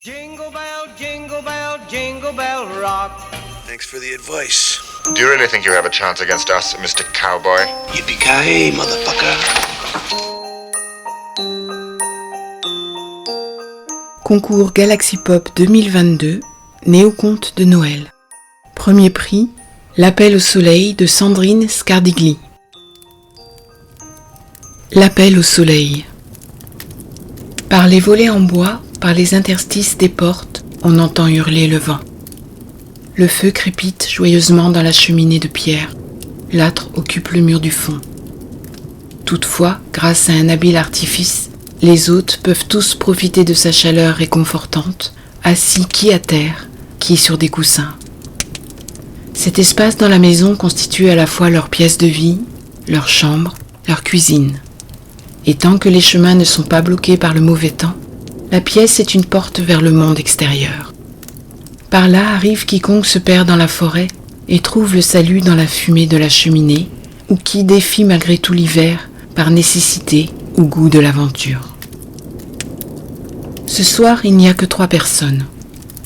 Jingle bell rock. Thanks for the advice. Do you really think you have a chance against us, Mr. Cowboy? Yippee-ki-yay, motherfucker. Concours Galaxy Pop 2022, Néo-Conte de Noël. Premier prix, L'appel au soleil de Sandrine Scardigli. L'appel au soleil. Par les volets en bois, par les interstices des portes, on entend hurler le vent. Le feu crépite joyeusement dans la cheminée de pierre. L'âtre occupe le mur du fond. Toutefois, grâce à un habile artifice, les hôtes peuvent tous profiter de sa chaleur réconfortante, assis qui à terre, qui sur des coussins. Cet espace dans la maison constitue à la fois leur pièce de vie, leur chambre, leur cuisine. Et tant que les chemins ne sont pas bloqués par le mauvais temps, la pièce est une porte vers le monde extérieur. Par là arrive quiconque se perd dans la forêt et trouve le salut dans la fumée de la cheminée, ou qui défie malgré tout l'hiver par nécessité ou goût de l'aventure. Ce soir, il n'y a que 3 personnes.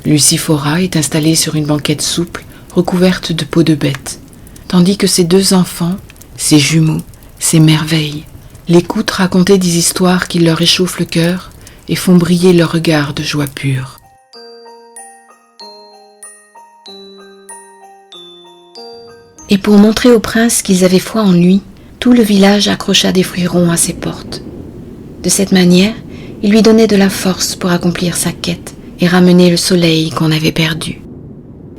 Lucifora est installée sur une banquette souple recouverte de peau de bête, tandis que ses 2 enfants, ses jumeaux, ses merveilles, l'écoutent raconter des histoires qui leur réchauffent le cœur et font briller leur regard de joie pure. Et pour montrer au prince qu'ils avaient foi en lui, tout le village accrocha des fruits ronds à ses portes. De cette manière, il lui donnait de la force pour accomplir sa quête et ramener le soleil qu'on avait perdu.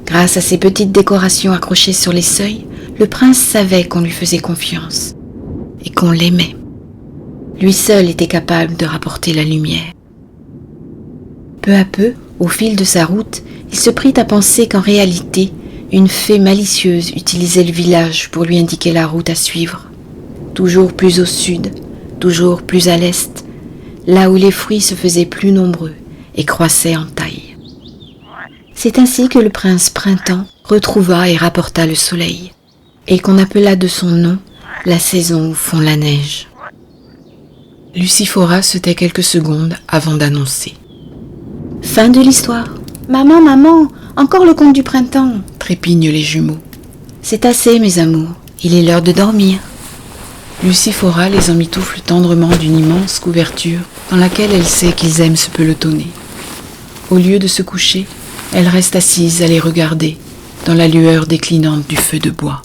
Grâce à ces petites décorations accrochées sur les seuils, le prince savait qu'on lui faisait confiance et qu'on l'aimait. Lui seul était capable de rapporter la lumière. Peu à peu, au fil de sa route, il se prit à penser qu'en réalité, une fée malicieuse utilisait le village pour lui indiquer la route à suivre. Toujours plus au sud, toujours plus à l'est, là où les fruits se faisaient plus nombreux et croissaient en taille. C'est ainsi que le prince Printemps retrouva et rapporta le soleil, et qu'on appela de son nom la saison où fond la neige. Lucifora se tait quelques secondes avant d'annoncer. « Fin de l'histoire. Maman, maman, encore le conte du printemps !» trépignent les jumeaux. « C'est assez, mes amours, il est l'heure de dormir. » Lucifora les emmitoufle tendrement d'une immense couverture dans laquelle elle sait qu'ils aiment se pelotonner. Au lieu de se coucher, elle reste assise à les regarder dans la lueur déclinante du feu de bois.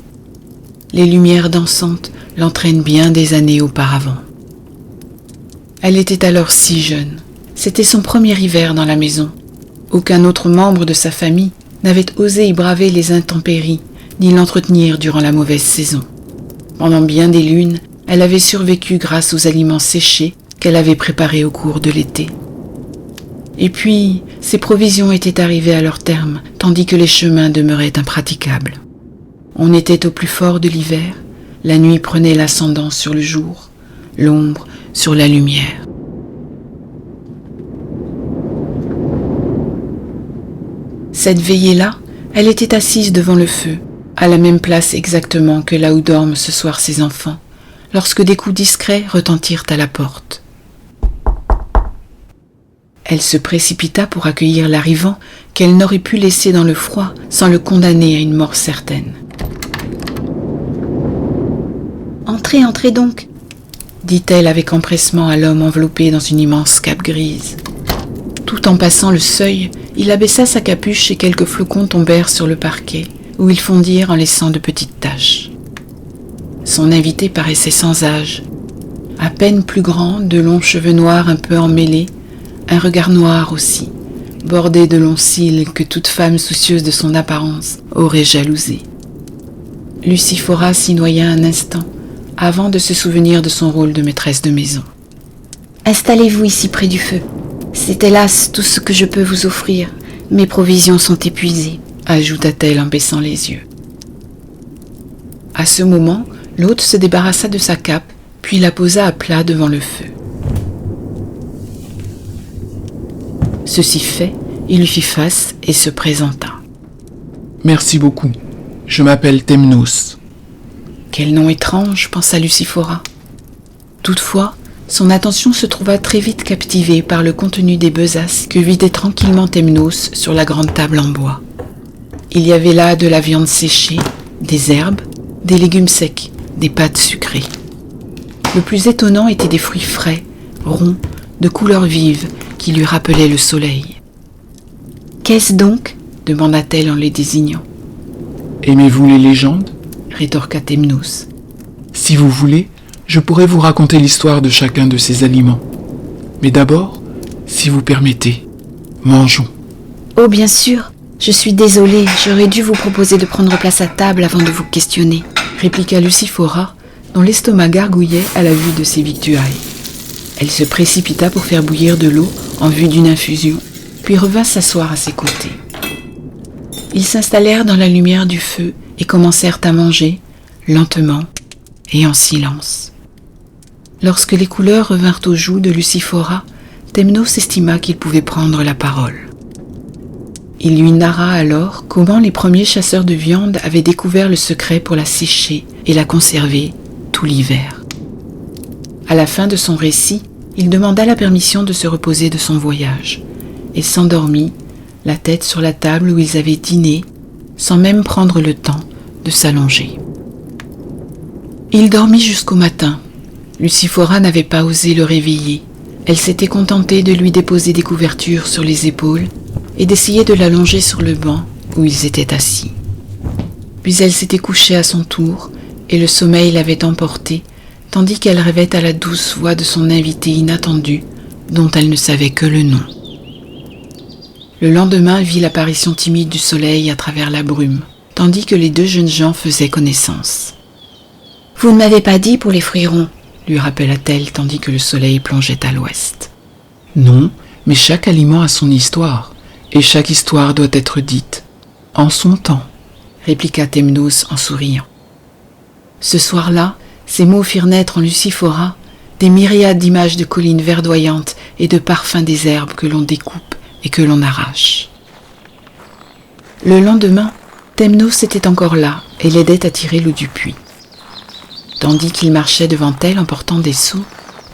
Les lumières dansantes l'entraînent bien des années auparavant. Elle était alors si jeune. C'était son premier hiver dans la maison. Aucun autre membre de sa famille n'avait osé y braver les intempéries ni l'entretenir durant la mauvaise saison. Pendant bien des lunes, elle avait survécu grâce aux aliments séchés qu'elle avait préparés au cours de l'été. Et puis, ses provisions étaient arrivées à leur terme, tandis que les chemins demeuraient impraticables. On était au plus fort de l'hiver, la nuit prenait l'ascendant sur le jour, l'ombre sur la lumière. Cette veillée-là, elle était assise devant le feu, à la même place exactement que là où dorment ce soir ses enfants, lorsque des coups discrets retentirent à la porte. Elle se précipita pour accueillir l'arrivant qu'elle n'aurait pu laisser dans le froid sans le condamner à une mort certaine. « Entrez, entrez donc !» dit-elle avec empressement à l'homme enveloppé dans une immense cape grise. Tout en passant le seuil, il abaissa sa capuche et quelques flocons tombèrent sur le parquet, où ils fondirent en laissant de petites taches. Son invité paraissait sans âge. À peine plus grand, de longs cheveux noirs un peu emmêlés, un regard noir aussi, bordé de longs cils que toute femme soucieuse de son apparence aurait jalousé. Lucifora s'y noya un instant, avant de se souvenir de son rôle de maîtresse de maison. « Installez-vous ici près du feu. C'est hélas tout ce que je peux vous offrir. Mes provisions sont épuisées, » ajouta-t-elle en baissant les yeux. À ce moment, l'hôte se débarrassa de sa cape, puis la posa à plat devant le feu. Ceci fait, il lui fit face et se présenta. « Merci beaucoup. Je m'appelle Temnos. » Quel nom étrange, pensa Lucifora. Toutefois, Son attention se trouva très vite captivée par le contenu des besaces que vidait tranquillement Temnos sur la grande table en bois. Il y avait là de la viande séchée, des herbes, des légumes secs, des pâtes sucrées. Le plus étonnant était des fruits frais, ronds, de couleur vive, qui lui rappelaient le soleil. « Qu'est-ce donc ?» demanda-t-elle en les désignant. « Aimez-vous les légendes ?» rétorqua Temnos. « Si vous voulez, je pourrais vous raconter l'histoire de chacun de ces aliments. Mais d'abord, si vous permettez, mangeons. » « Oh, bien sûr, je suis désolée, j'aurais dû vous proposer de prendre place à table avant de vous questionner, » répliqua Lucifora, dont l'estomac gargouillait à la vue de ses victuailles. Elle se précipita pour faire bouillir de l'eau en vue d'une infusion, puis revint s'asseoir à ses côtés. Ils s'installèrent dans la lumière du feu et commencèrent à manger, lentement et en silence. Lorsque les couleurs revinrent aux joues de Lucifora, Temnos estima qu'il pouvait prendre la parole. Il lui narra alors comment les premiers chasseurs de viande avaient découvert le secret pour la sécher et la conserver tout l'hiver. À la fin de son récit, il demanda la permission de se reposer de son voyage et s'endormit, la tête sur la table où ils avaient dîné, sans même prendre le temps de s'allonger. Il dormit jusqu'au matin. Lucifora n'avait pas osé le réveiller. Elle s'était contentée de lui déposer des couvertures sur les épaules et d'essayer de l'allonger sur le banc où ils étaient assis. Puis elle s'était couchée à son tour et le sommeil l'avait emportée, tandis qu'elle rêvait à la douce voix de son invité inattendu, dont elle ne savait que le nom. Le lendemain vit l'apparition timide du soleil à travers la brume, tandis que les deux jeunes gens faisaient connaissance. « Vous ne m'avez pas dit pour les fruits ronds », lui rappela-t-elle tandis que le soleil plongeait à l'ouest. « Non, mais chaque aliment a son histoire, et chaque histoire doit être dite, en son temps, » répliqua Temnos en souriant. Ce soir-là, ces mots firent naître en Lucifora des myriades d'images de collines verdoyantes et de parfums des herbes que l'on découpe et que l'on arrache. Le lendemain, Temnos était encore là et l'aidait à tirer l'eau du puits. Tandis qu'il marchait devant elle en portant des seaux,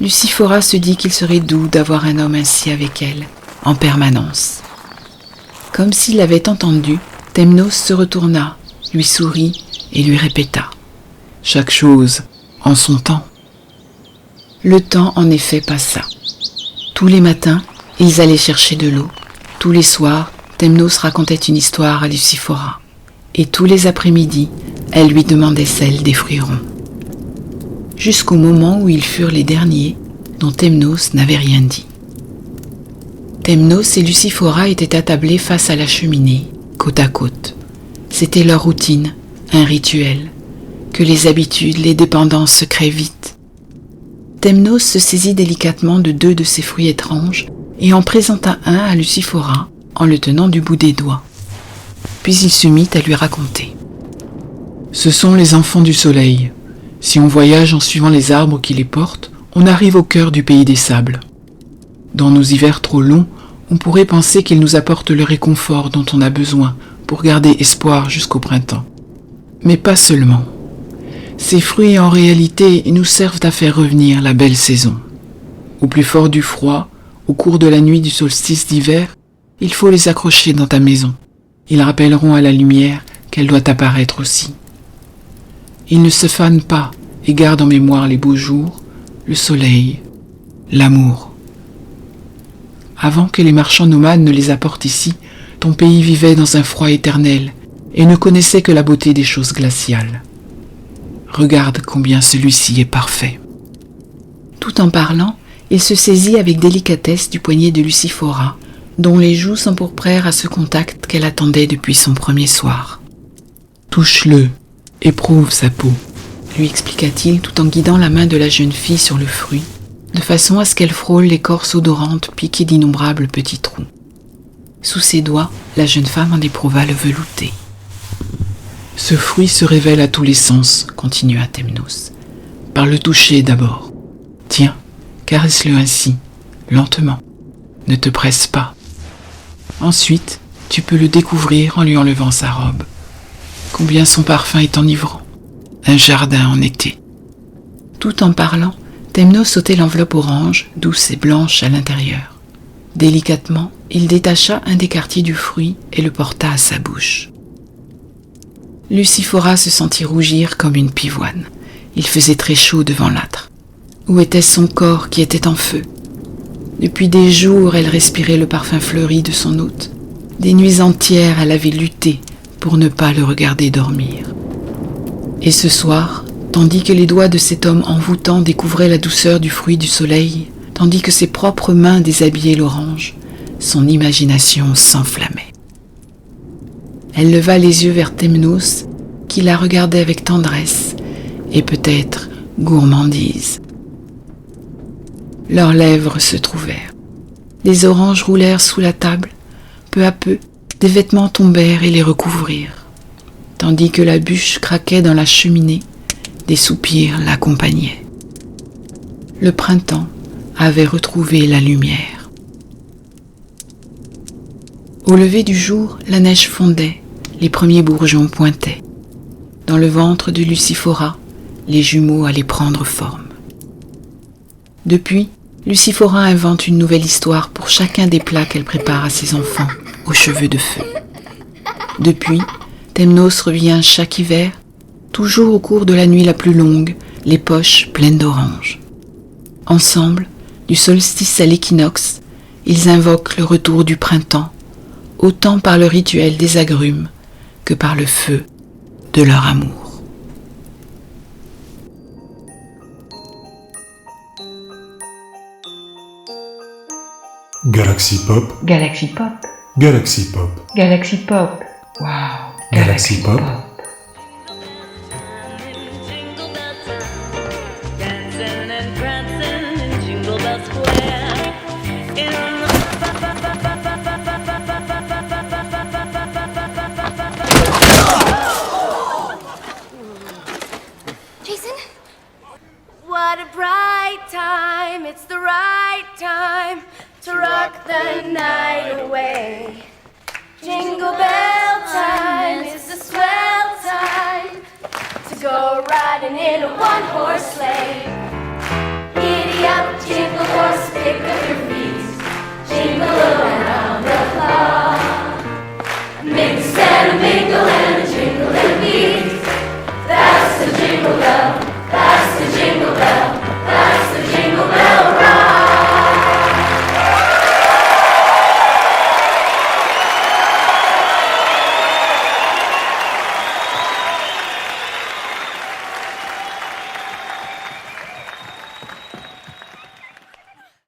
Lucifora se dit qu'il serait doux d'avoir un homme ainsi avec elle, en permanence. Comme s'il l'avait entendu, Temnos se retourna, lui sourit et lui répéta « Chaque chose en son temps. » Le temps en effet passa. Tous les matins, ils allaient chercher de l'eau. Tous les soirs, Temnos racontait une histoire à Lucifora. Et tous les après-midi, elle lui demandait celle des fruits ronds. Jusqu'au moment où ils furent les derniers, dont Temnos n'avait rien dit. Temnos et Lucifora étaient attablés face à la cheminée, côte à côte. C'était leur routine, un rituel. Que les habitudes, les dépendances se créent vite. Temnos se saisit délicatement de deux de ces fruits étranges et en présenta un à Lucifora en le tenant du bout des doigts. Puis il se mit à lui raconter. « Ce sont les enfants du soleil. Si on voyage en suivant les arbres qui les portent, on arrive au cœur du pays des sables. Dans nos hivers trop longs, on pourrait penser qu'ils nous apportent le réconfort dont on a besoin pour garder espoir jusqu'au printemps. Mais pas seulement. Ces fruits, en réalité, nous servent à faire revenir la belle saison. Au plus fort du froid, au cours de la nuit du solstice d'hiver, il faut les accrocher dans ta maison. Ils rappelleront à la lumière qu'elle doit apparaître aussi. Ils ne se fanent pas et gardent en mémoire les beaux jours, le soleil, l'amour. Avant que les marchands nomades ne les apportent ici, ton pays vivait dans un froid éternel et ne connaissait que la beauté des choses glaciales. Regarde combien celui-ci est parfait. » Tout en parlant, il se saisit avec délicatesse du poignet de Lucifora, dont les joues s'empourprèrent à ce contact qu'elle attendait depuis son premier soir. « Touche-le, éprouve sa peau, » lui expliqua-t-il tout en guidant la main de la jeune fille sur le fruit, de façon à ce qu'elle frôle l'écorce odorante piquée d'innombrables petits trous. Sous ses doigts, la jeune femme en éprouva le velouté. « Ce fruit se révèle à tous les sens, » continua Temnos. « Par le toucher d'abord. Tiens, caresse-le ainsi, lentement. Ne te presse pas. Ensuite, tu peux le découvrir en lui enlevant sa robe. Combien son parfum est enivrant. Un jardin en été. » Tout en parlant, Thémnos ôtait l'enveloppe orange, douce et blanche à l'intérieur. Délicatement, il détacha un des quartiers du fruit et le porta à sa bouche. Luciphora se sentit rougir comme une pivoine. Il faisait très chaud devant l'âtre. Où était son corps qui était en feu? Depuis des jours, elle respirait le parfum fleuri de son hôte. Des nuits entières, elle avait lutté pour ne pas le regarder dormir. Et ce soir, tandis que les doigts de cet homme envoûtant découvraient la douceur du fruit du soleil, tandis que ses propres mains déshabillaient l'orange, son imagination s'enflammait. Elle leva les yeux vers Thémnos, qui la regardait avec tendresse et peut-être gourmandise. Leurs lèvres se trouvèrent. Des oranges roulèrent sous la table. Peu à peu, des vêtements tombèrent et les recouvrirent. Tandis que la bûche craquait dans la cheminée, des soupirs l'accompagnaient. Le printemps avait retrouvé la lumière. Au lever du jour, la neige fondait, les premiers bourgeons pointaient. Dans le ventre de Luciphora, les jumeaux allaient prendre forme. Depuis, Luciphora invente une nouvelle histoire pour chacun des plats qu'elle prépare à ses enfants, aux cheveux de feu. Depuis, Thémnos revient chaque hiver, toujours au cours de la nuit la plus longue, les poches pleines d'oranges. Ensemble, du solstice à l'équinoxe, ils invoquent le retour du printemps, autant par le rituel des agrumes que par le feu de leur amour. Galaxy Pop, Galaxy Pop, Galaxy Pop, Galaxy Pop. Wow. Galaxy Pop. Dancing and prancing in Jingle Bell Square. Jason? What a bright time, it's the right time to rock the night away. Jingle bell time, it's the swell time to go riding in a one-horse sleigh. Giddy up, jingle horse, pick up your